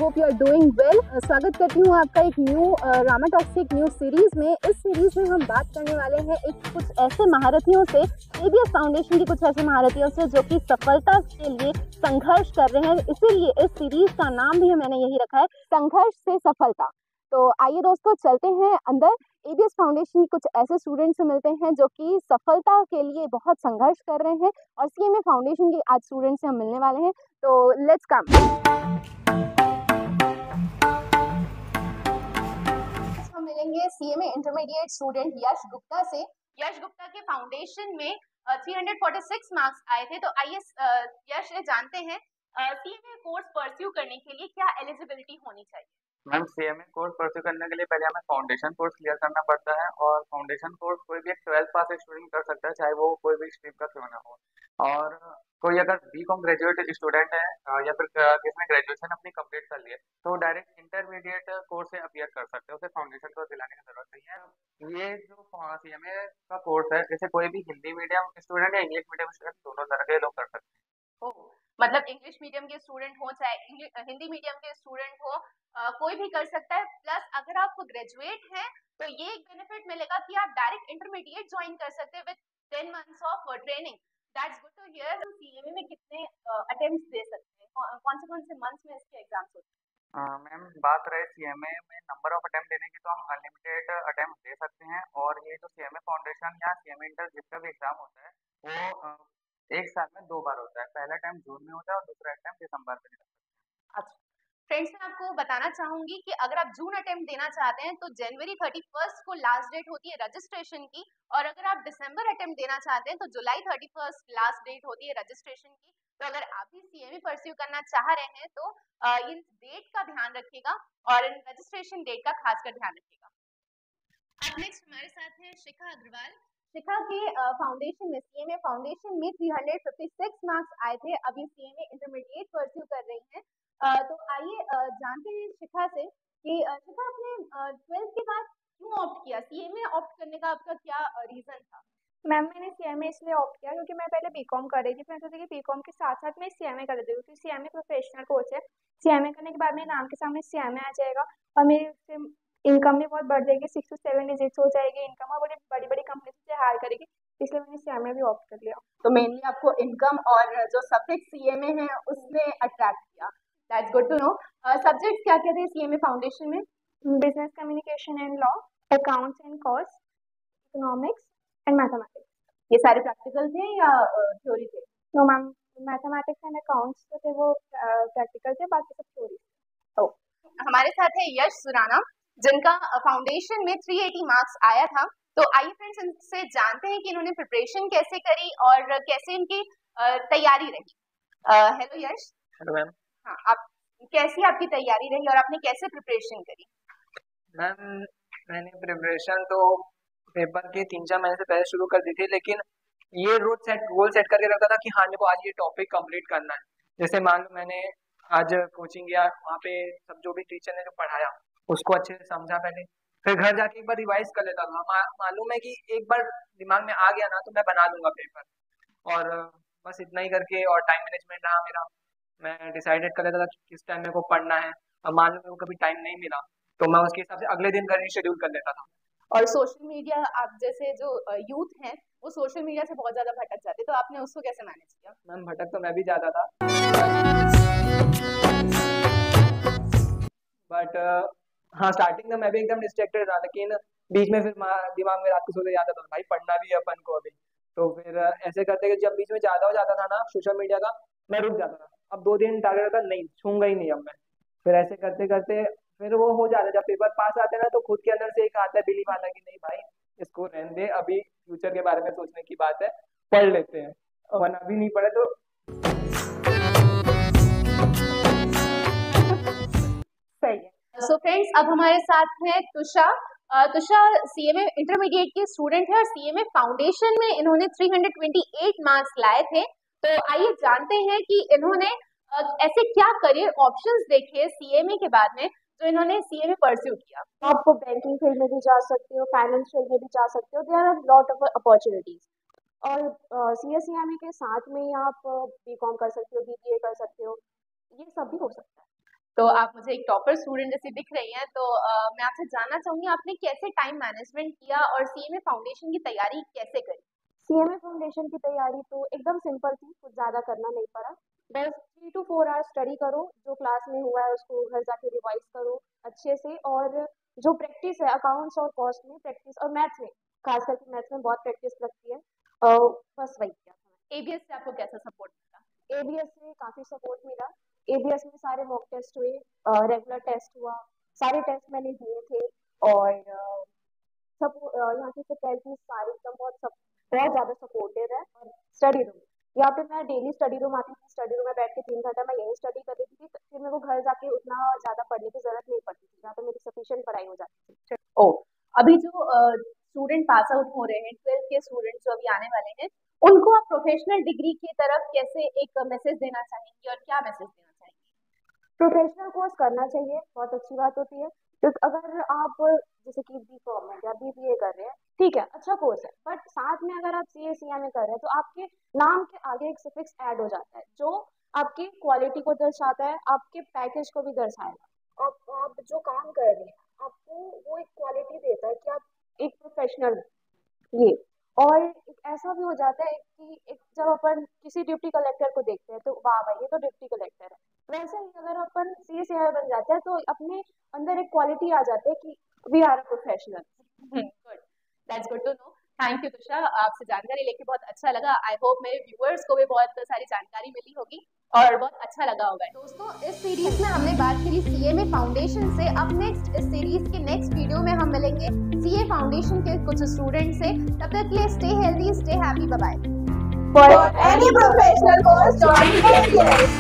Hope you are doing well. स्वागत करती हूँ आपका एक न्यू रामा टॉक्सिक न्यू सीरीज में। इस सीरीज में हम बात करने वाले हैं एक कुछ ऐसे महारथियों से, एबीएस फाउंडेशन की कुछ ऐसे महारथियों से जो कि सफलता के लिए संघर्ष कर रहे हैं। इसीलिए इस सीरीज का नाम भी मैंने यही रखा है, संघर्ष से सफलता। तो आइए दोस्तों चलते हैं अंदर। एबीएस फाउंडेशन की कुछ ऐसे स्टूडेंट से मिलते हैं जो कि सफलता के लिए बहुत संघर्ष कर रहे हैं और सीएमए फाउंडेशन के आज स्टूडेंट से हम मिलने वाले हैं। तो लेट्स कम। हम मिलेंगे सीएमए इंटरमीडिएट स्टूडेंट यश गुप्ता से। यश गुप्ता के फाउंडेशन में 346 मार्क्स आए थे। तो आइए यश जानते हैं सीएमए कोर्स परस्यू करने के लिए क्या एलिजिबिलिटी होनी चाहिए। मैम, सीएमए कोर्स परस्यू करने के लिए पहले हमें फाउंडेशन कोर्स क्लियर करना पड़ता है और फाउंडेशन कोर्स कोई भी एक 12th पास स्टूडेंट कर सकता है, चाहे वो कोई भी स्ट्रीम का क्यों ना हो। और कोई अगर बीकॉम ग्रेजुएट स्टूडेंट है या फिर जिसने ग्रेजुएशन अपनी कंप्लीट कर ली है तो डायरेक्ट इंटरमीडिएट कोर्स से अपीयर कर सकते हैं, उसे फाउंडेशन कोर्स दिलाने की जरूरत नहीं है। ये जो सीएमए का कोर्स है, जैसे कोई भी हिंदी मीडियम स्टूडेंट या इंग्लिश मीडियम स्टूडेंट दोनों तरह के लोग कर सकते हैं। मतलब इंग्लिश मीडियम के स्टूडेंट हो चाहे हिंदी मीडियम के स्टूडेंट हो, कोई भी कर सकता है। प्लस अगर आप ग्रेजुएट हैं तो ये एक बेनिफिट मिलेगा कि आप डायरेक्ट इंटरमीडिएट ज्वाइन कर सकते हैं with 10 months of training. That's good to hear. CMA में कितने अटेम्प्ट्स दे सकते हैं, कौन से मंथ्स में इसके एग्जाम्स होते हैं? मैम, बात रहे सीएमए में नंबर ऑफ अटेम्प्ट देने की, तो हम अनलिमिटेड अटेम्प्ट दे सकते हैं। और ये जो सीएमए फाउंडेशन या सीएमए इंटर जिसका भी एग्जाम होता है वो एक साल में 2 बार होता है। पहला टाइम जून में होता है और दूसरा टाइम दिसंबर में होता है। अच्छा फ्रेंड्स, मैं आपको बताना चाहूंगी कि अगर आप जून अटेम्प्ट देना चाहते हैं तो जनवरी 31 को लास्ट डेट होती है रजिस्ट्रेशन की, और अगर आप दिसंबर अटेम्प्ट देना चाहते हैं तो जुलाई 31 लास्ट डेट होती है रजिस्ट्रेशन की। तो अगर आप भी सीएमए परस्यू करना चाह रहे हैं तो इन डेट का ध्यान रखिएगा और इन रजिस्ट्रेशन डेट का खासकर ध्यान रखिएगा। अब नेक्स्ट हमारे साथ है शिखा अग्रवाल। शिखा के फाउंडेशन में, सीएमए फाउंडेशन में 356 मार्क्स आए थे। अभी सीएमए इंटरमीडिएट परस्यू कर रही हैं। तो आइए जानते हैं शिखा से कि शिखा आपने 12th के बाद क्यों ऑप्ट किया, सीएमए ऑप्ट करने का आपका क्या रीजन था? मैम, मैंने सीएमए इसलिए ऑप्ट किया क्योंकि मैं पहले बीकॉम कर रही थी, फिर सोचा कि बीकॉम के साथ साथ मैं सीएमए कर देती हूँ क्योंकि सीएमए प्रोफेशनल कोर्स है। सीएमए करने के बाद मेरे नाम के सामने सीएमए आ जाएगा और मेरी उससे इनकम भी बहुत बढ़ जाएगी, 6 to 7 डिजिट्स हो जाएगी इनकम, और बड़ी बड़ी कंपनी से हायर करेगी, इसलिए मैंने सीएमए भी ऑप्ट कर लिया। तो मेनली आपको इनकम और जो सब्जेक्ट सीएमए है उसने अट्रैक्ट किया। That's good to know. Subjects क्या क्या थे सीएमए फाउंडेशन में? Business communication and law, accounts and cost, economics and mathematics. ये सारे प्रैक्टिकल थे या थ्योरी थे? No ma'am, mathematics and accounts जो थे वो प्रैक्टिकल थे, बाकी सब थ्योरी। तो हमारे साथ है यश सुराना जिनका फाउंडेशन में 380 मार्क्स आया था। तो आइए फ्रेंड्स इनसे जानते हैं कि इन्होंने प्रिपरेशन कैसे करी और कैसे इनकी तैयारी रही। हेलो यश। Hello ma'am. हाँ, आप कैसी आपकी तैयारी रही और आपने कैसे प्रिपरेशन करी? मैम, मैंने प्रिपरेशन तो पेपर के 3-4 महीने से पहले शुरू कर दी थी, लेकिन ये गोल सेट करके रखा था कि हाँ मेरे को आज ये टॉपिक कंप्लीट करना है। जैसे मान लो मैंने आज कोचिंग गया, वहाँ पे सब जो भी टीचर ने जो पढ़ाया उसको अच्छे से समझा पहले, फिर घर जाके एक बार रिवाइज कर लेता था। मालूम है कि एक बार दिमाग में आ गया ना तो मैं बना लूंगा पेपर। और बस इतना ही करके, और टाइम मैनेजमेंट रहा मेरा, मैं डिसाइडेड कर लेता था कि किस टाइम मेरे को पढ़ना है। और मान लो मेरे को कभी टाइम नहीं मिला तो मैं उसके हिसाब से अगले दिन का शेड्यूल कर लेता था। और सोशल मीडिया, आप जैसे जो यूथ हैं वो सोशल मीडिया से बहुत ज्यादा भटक जाते हैं, तो आपने उसको कैसे मैनेज किया? मैम, भटक तो मैं भी ज्यादा था, बट हाँ स्टार्टिंग में मैं भी एकदम डिस्ट्रैक्टेड था, लेकिन बीच में फिर दिमाग में रात को सोते जाता था भाई पढ़ना भी है अपन को अभी। तो फिर ऐसे करते जब बीच में ज्यादा हो जाता था ना सोशल मीडिया का, मैं रुक जाता था। अब 2 दिन टारगेट था, नहीं छूंगा ही नहीं अब मैं। फिर ऐसे करते करते फिर वो हो जाता है, जब पेपर पास आते ना तो खुद के अंदर से एक आता है बिलीव आता है कि नहीं भाई इसको रहने दे, अभी फ्यूचर के बारे में सोचने की बात है, पढ़ लेते हैं, वरना अभी नहीं पढ़े तो। सही है। सो फ्रेंड्स, अब हमारे साथ है तुषा। तुषा सीएमए इंटरमीडिएट की स्टूडेंट है और सीएमए फाउंडेशन में इन्होंने 328 मार्क्स लाए थे। तो आइए जानते हैं कि इन्होंने ऐसे क्या करियर ऑप्शंस देखे सीएमए के बाद में जो इन्होंने सीएमए परस्यू किया। आप बैंकिंग फील्ड में भी जा सकते हो, फाइनेंस फील्ड में भी जा सकते हो, there are lot of opportunities. और सीएसईएमए के साथ में आप बीकॉम कर सकते हो, बीबीए कर सकते हो, ये सब भी हो सकता है। तो आप मुझे एक टॉपर स्टूडेंट जैसी दिख रही हैं, तो मैं आपसे जानना चाहूंगी आपने कैसे टाइम मैनेजमेंट किया और सीएमए फाउंडेशन की तैयारी कैसे करी? सीएमए फाउंडेशन की तैयारी तो एकदम सिंपल थी, कुछ ज़्यादा करना नहीं पड़ा। बस 3 to 4 आवर्स स्टडी करो, जो क्लास में हुआ है उसको घर जाके रिवाइज करो अच्छे से, और जो प्रैक्टिस है अकाउंट्स और कॉस्ट में प्रैक्टिस, और मैथ्स में खास करके मैथ्स में बहुत प्रैक्टिस लगती है। बस वही किया था। एबीएस से आपको कैसा सपोर्ट मिला? एबीएस से काफ़ी सपोर्ट मिला। एबीएस में सारे मॉक टेस्ट हुए, रेगुलर टेस्ट हुआ, सारे टेस्ट मैंने दिए थे, और सब यहाँ की फैकल्टी सारी एकदम बहुत ज़्यादा सपोर्टिव है। और स्टडी रूम, यहाँ पे मैं डेली स्टडी रूम आती थी, स्टडी रूम में बैठ के 3 घंटा मैं यही स्टडी कर रही थी, फिर मेरे को घर जाके उतना ज़्यादा पढ़ने की ज़रूरत नहीं पड़ती थी, यहाँ पे मेरी सफिशिएंट पढ़ाई हो जाती थी। ओ, अभी जो स्टूडेंट पास आउट हो रहे हैं, 12th के स्टूडेंट जो अभी आने वाले हैं, उनको आप प्रोफेशनल डिग्री की तरफ कैसे एक मैसेज देना चाहेंगी और क्या मैसेज देना चाहेंगी? प्रोफेशनल कोर्स करना चाहिए, बहुत अच्छी बात होती है। तो अगर आप जैसे कि बीकॉम या बीबीए कर रहे हैं, ठीक है, अच्छा कोर्स है, बट साथ में अगर आप सीए सीएमए कर रहे हैं तो आपके नाम के आगे एक सफिक्स ऐड हो जाता है, जो आपकी क्वालिटी को दर्शाता है, आपके पैकेज को भी दर्शाएगा। और आप जो काम कर रहे हैं आपको वो एक क्वालिटी देता है कि आप एक प्रोफेशनल ये। और एक ऐसा भी हो जाता है कि एक जब अपन किसी डिप्टी कलेक्टर को देखते हैं तो वाह भाई ये तो डिप्टी कलेक्टर है, वैसे ही अगर अपन सीए सीआई बन जाते हैं तो अपने अंदर एक क्वालिटी आ जाती है कि we are a professional. Good, that's good to know. Thank you Tusha, आपसे जानकारी लेके बहुत अच्छा लगा। आई होप मेरे व्यूअर्स को भी बहुत सारी जानकारी मिली होगी और बहुत अच्छा लगा होगा। दोस्तों, इस सीरीज में हमने बात करी सीएमए फाउंडेशन से। अब नेक्स्ट इस सीरीज के नेक्स्ट वीडियो में हम मिलेंगे सीए फाउंडेशन के कुछ स्टूडेंट से। तब तक के लिए stay healthy, stay happy, bye bye. For any professional course, join KCS.